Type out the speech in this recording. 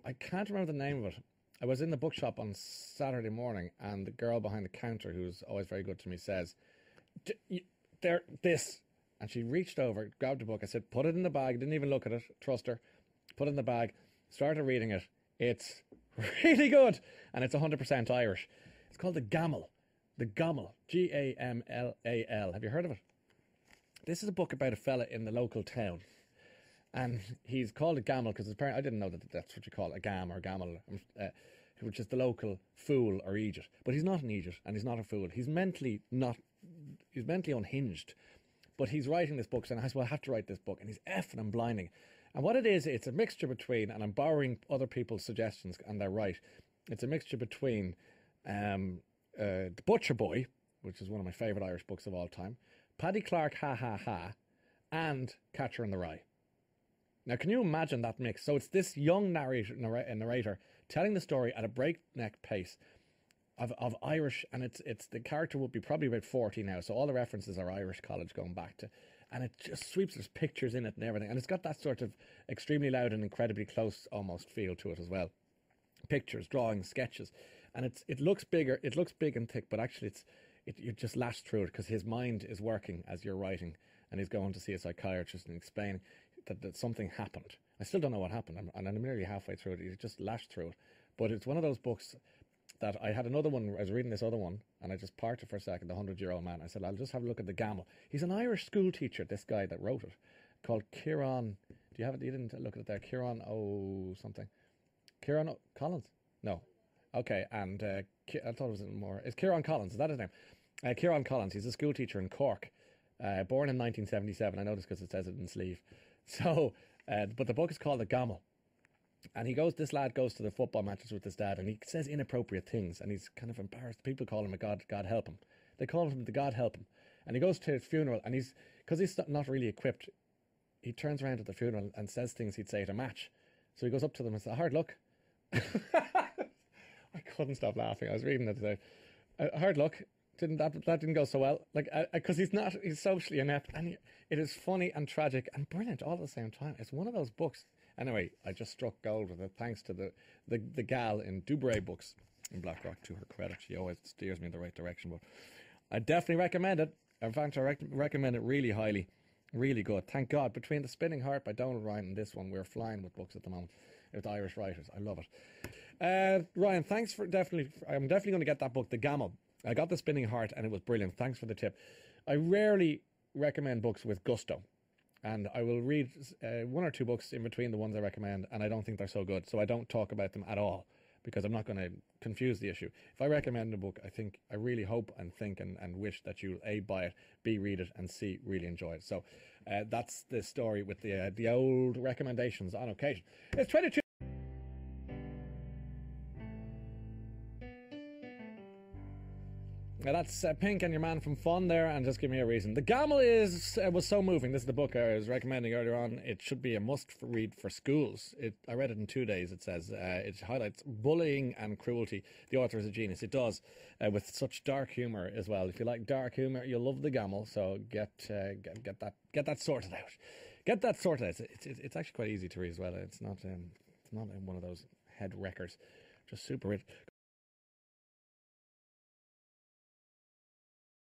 I can't remember the name of it. I was in the bookshop on Saturday morning, and the girl behind the counter, who's always very good to me, says, "There, this." And she reached over, grabbed the book. I said, "Put it in the bag." Didn't even look at it. Trust her. Put it in the bag. Started reading it. It's really good, and it's 100% Irish. It's called the Gamal. The Gamal. Gamal. Have you heard of it? This is a book about a fella in the local town. And he's called a gamal because apparently I didn't know that that's what you call a gam or gamal, which is the local fool or idiot. But he's not an idiot and he's not a fool. He's mentally unhinged. But he's writing this book, saying, "I have to write this book," and he's effing and blinding. And what it is, it's a mixture between, and I'm borrowing other people's suggestions, and they're right. It's a mixture between The Butcher Boy, which is one of my favourite Irish books of all time, Paddy Clark, Ha Ha Ha, and Catcher in the Rye. Now, can you imagine that mix? So it's this young narrator telling the story at a breakneck pace of Irish, and it's the character would be probably about 40 now, so all the references are Irish college going back to, and it just sweeps, there's pictures in it and everything, and it's got that sort of extremely loud and incredibly close almost feel to it as well. Pictures, drawings, sketches, and it looks bigger, it looks big and thick, but actually you just lash through it because his mind is working as you're writing, and he's going to see a psychiatrist and explain that something happened. I still don't know what happened, and I'm nearly halfway through it. You just lashed through it. But it's one of those books that I had another one, I was reading this other one, and I just parked it for a second, The 100-Year-Old Man. I said, I'll just have a look at the Gamal. He's an Irish school teacher, this guy that wrote it, called Ciaran. Do you have it? You didn't look at it there. Ciaran something. Ciaran Collins? No. Okay, and I thought it was more. It's Ciaran Collins, is that his name? Ciaran Collins, he's a school teacher in Cork, born in 1977. I know this because it says it in the sleeve. So, but the book is called The Gamal. And this lad goes to the football matches with his dad, and he says inappropriate things, and he's kind of embarrassed. People call him a God help him. They call him the God help him. And he goes to his funeral, and because he's not really equipped, he turns around at the funeral and says things he'd say at a match. So he goes up to them and says, "Hard luck." I couldn't stop laughing. I was reading it today. Hard luck. That didn't go so well. Like, because he's socially inept, and it is funny and tragic and brilliant all at the same time. It's one of those books. Anyway, I just struck gold with it thanks to the gal in Tubridy Books in Blackrock. To her credit, she always steers me in the right direction. But I definitely recommend it. In fact, I recommend it really highly. Really good. Thank God. Between The Spinning Heart by Donald Ryan and this one, we're flying with books at the moment. With Irish writers. I love it. Ryan, thanks for I'm definitely going to get that book, The Gamal. I got The Spinning Heart and it was brilliant. Thanks for the tip. I rarely recommend books with gusto. And I will read one or two books in between the ones I recommend, and I don't think they're so good. So I don't talk about them at all because I'm not going to confuse the issue. If I recommend a book, I really hope and think and wish that you'll A, buy it, B, read it, and C, really enjoy it. So that's the story with the old recommendations on occasion. It's 22. Now that's Pink and your man from Fun there, and just give me a reason. The Gamal was so moving. This is the book I was recommending earlier on. It should be a must-read for schools. I read it in 2 days. It says it highlights bullying and cruelty. The author is a genius. It does, with such dark humour as well. If you like dark humour, you'll love the Gamal. So get that sorted out. Get that sorted out. It's actually quite easy to read as well. It's not one of those head wreckers. Just super rich.